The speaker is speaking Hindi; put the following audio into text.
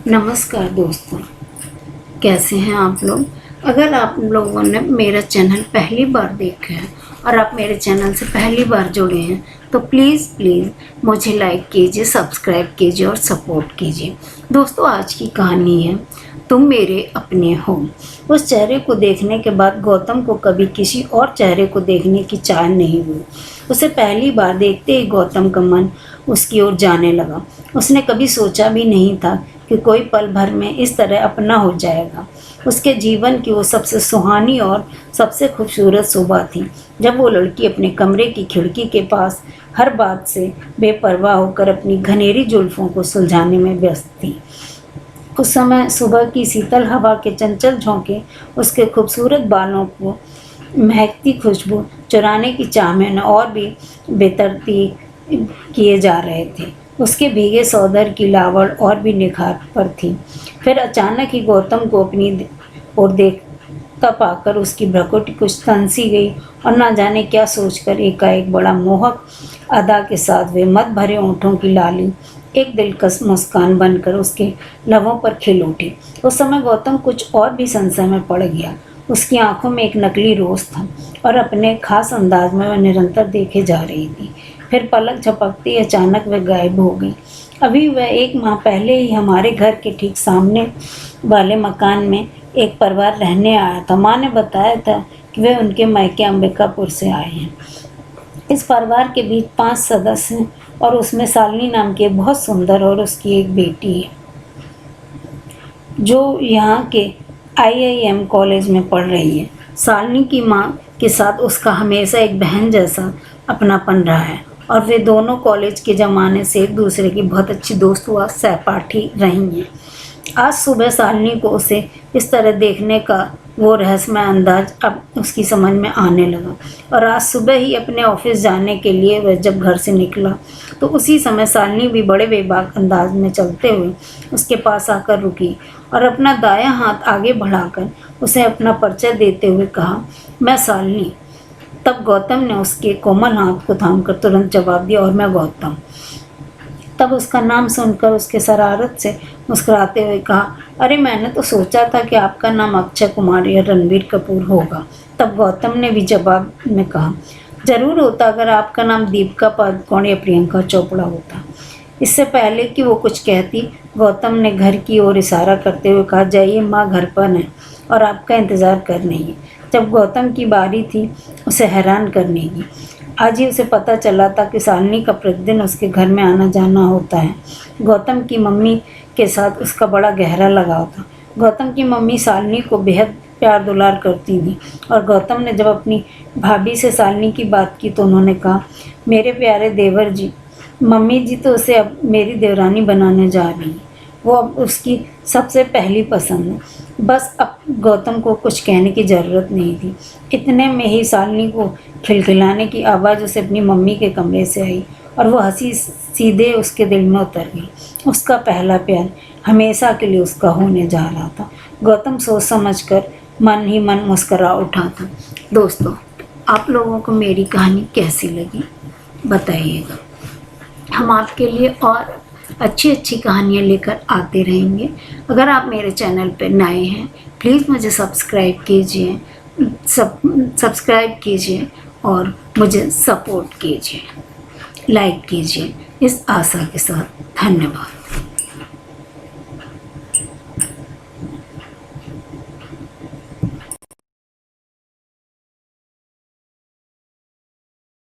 नमस्कार दोस्तों, कैसे हैं आप लोग। अगर आप लोगों ने मेरा चैनल पहली बार देखा है और आप मेरे चैनल से पहली बार जुड़े हैं तो प्लीज़ मुझे लाइक कीजिए, सब्सक्राइब कीजिए और सपोर्ट कीजिए। दोस्तों, आज की कहानी है तुम मेरे अपने हो। उस चेहरे को देखने के बाद गौतम को कभी किसी और चेहरे को देखने की चाह नहीं हुई। उसे पहली बार देखते ही गौतम का मन उसकी ओर जाने लगा। उसने कभी सोचा भी नहीं था कि कोई पल भर में इस तरह अपना हो जाएगा। उसके जीवन की वो सबसे सुहानी और सबसे खूबसूरत सुबह थी जब वो लड़की अपने कमरे की खिड़की के पास हर बात से बेपरवाह होकर अपनी घनेरी जुल्फ़ों को सुलझाने में व्यस्त थी। उस समय सुबह की शीतल हवा के चंचल झोंके उसके खूबसूरत बालों को महकती खुशबू चुराने की चाह में और भी बेतरतीब किए जा रहे थे। उसके भीगे सौंदर्य की लावड़ और भी निखार पर थी। फिर अचानक ही गौतम को अपनी ओर देखता पाकर उसकी भ्रुकुटी कुछ तनसी गई और न जाने क्या सोचकर एकाएक बड़ा मोहक अदा के साथ वे मद भरे होंठों की लाली एक दिलकश मुस्कान बनकर उसके लबों पर खिल उठी। उस समय गौतम कुछ और भी संशय में पड़ गया। उसकी आंखों में एक नकली रोष था और अपने खास अंदाज में वह निरंतर देखे जा रही थी। फिर पलक झपकती अचानक वह गायब हो गई। अभी वह 1 माह पहले ही हमारे घर के ठीक सामने वाले मकान में एक परिवार रहने आया था। माँ ने बताया था कि वे उनके मायके अंबिकापुर से आए हैं। इस परिवार के बीच 5 सदस्य हैं और उसमें शालिनी नाम की एक बहुत सुंदर और उसकी एक बेटी है जो यहाँ के IIM कॉलेज में पढ़ रही है। शालिनी की माँ के साथ उसका हमेशा एक बहन जैसा अपनापन रहा है और वे दोनों कॉलेज के ज़माने से एक दूसरे की बहुत अच्छी दोस्त व सहपाठी रही हैं। आज सुबह शालिनी को उसे इस तरह देखने का वो रहस्यमय अंदाज अब उसकी समझ में आने लगा और आज सुबह ही अपने ऑफिस जाने के लिए वह जब घर से निकला तो उसी समय शालिनी भी बड़े बेबाक अंदाज में चलते हुए उसके पास आकर रुकी और अपना दायां हाथ आगे बढ़ाकर उसे अपना परिचय देते हुए कहा, मैं शालिनी। तब गौतम ने उसके कोमल हाथ को थामकर तुरंत जवाब दिया, और मैं गौतम। तब उसका नाम सुनकर उसके शरारत से मुस्कुराते हुए कहा, अरे मैंने तो सोचा था कि आपका नाम अक्षय कुमार या रणबीर कपूर होगा। तब गौतम ने भी जवाब में कहा, जरूर होता अगर आपका नाम दीपिका पादुकोण या प्रियंका चोपड़ा होता। इससे पहले कि वो कुछ कहती, गौतम ने घर की ओर इशारा करते हुए कहा, जाइए माँ घर पर हैं और आपका इंतज़ार कर रही है। जब गौतम की बारी थी उसे हैरान करने की। आज ही उसे पता चला था कि शालिनी का प्रतिदिन उसके घर में आना जाना होता है। गौतम की मम्मी के साथ उसका बड़ा गहरा लगाव था। गौतम की मम्मी शालिनी को बेहद प्यार दुलार करती थी और गौतम ने जब अपनी भाभी से शालिनी की बात की तो उन्होंने कहा, मेरे प्यारे देवर जी, मम्मी जी तो उसे अब मेरी देवरानी बनाने जा रही हैं। वो अब उसकी सबसे पहली पसंद है। बस अब गौतम को कुछ कहने की ज़रूरत नहीं थी। इतने में ही शालिनी को खिलखिलाने की आवाज़ उसे अपनी मम्मी के कमरे से आई और वो हंसी सीधे उसके दिल में उतर गई। उसका पहला प्यार हमेशा के लिए उसका होने जा रहा था। गौतम सोच समझकर मन ही मन मुस्करा उठा था। दोस्तों, आप लोगों को मेरी कहानी कैसी लगी बताइएगा। हम आपके लिए और अच्छी कहानियाँ लेकर आते रहेंगे। अगर आप मेरे चैनल पर नए हैं प्लीज़ मुझे सब्सक्राइब कीजिए और मुझे सपोर्ट कीजिए, लाइक कीजिए। इस आशा के साथ धन्यवाद।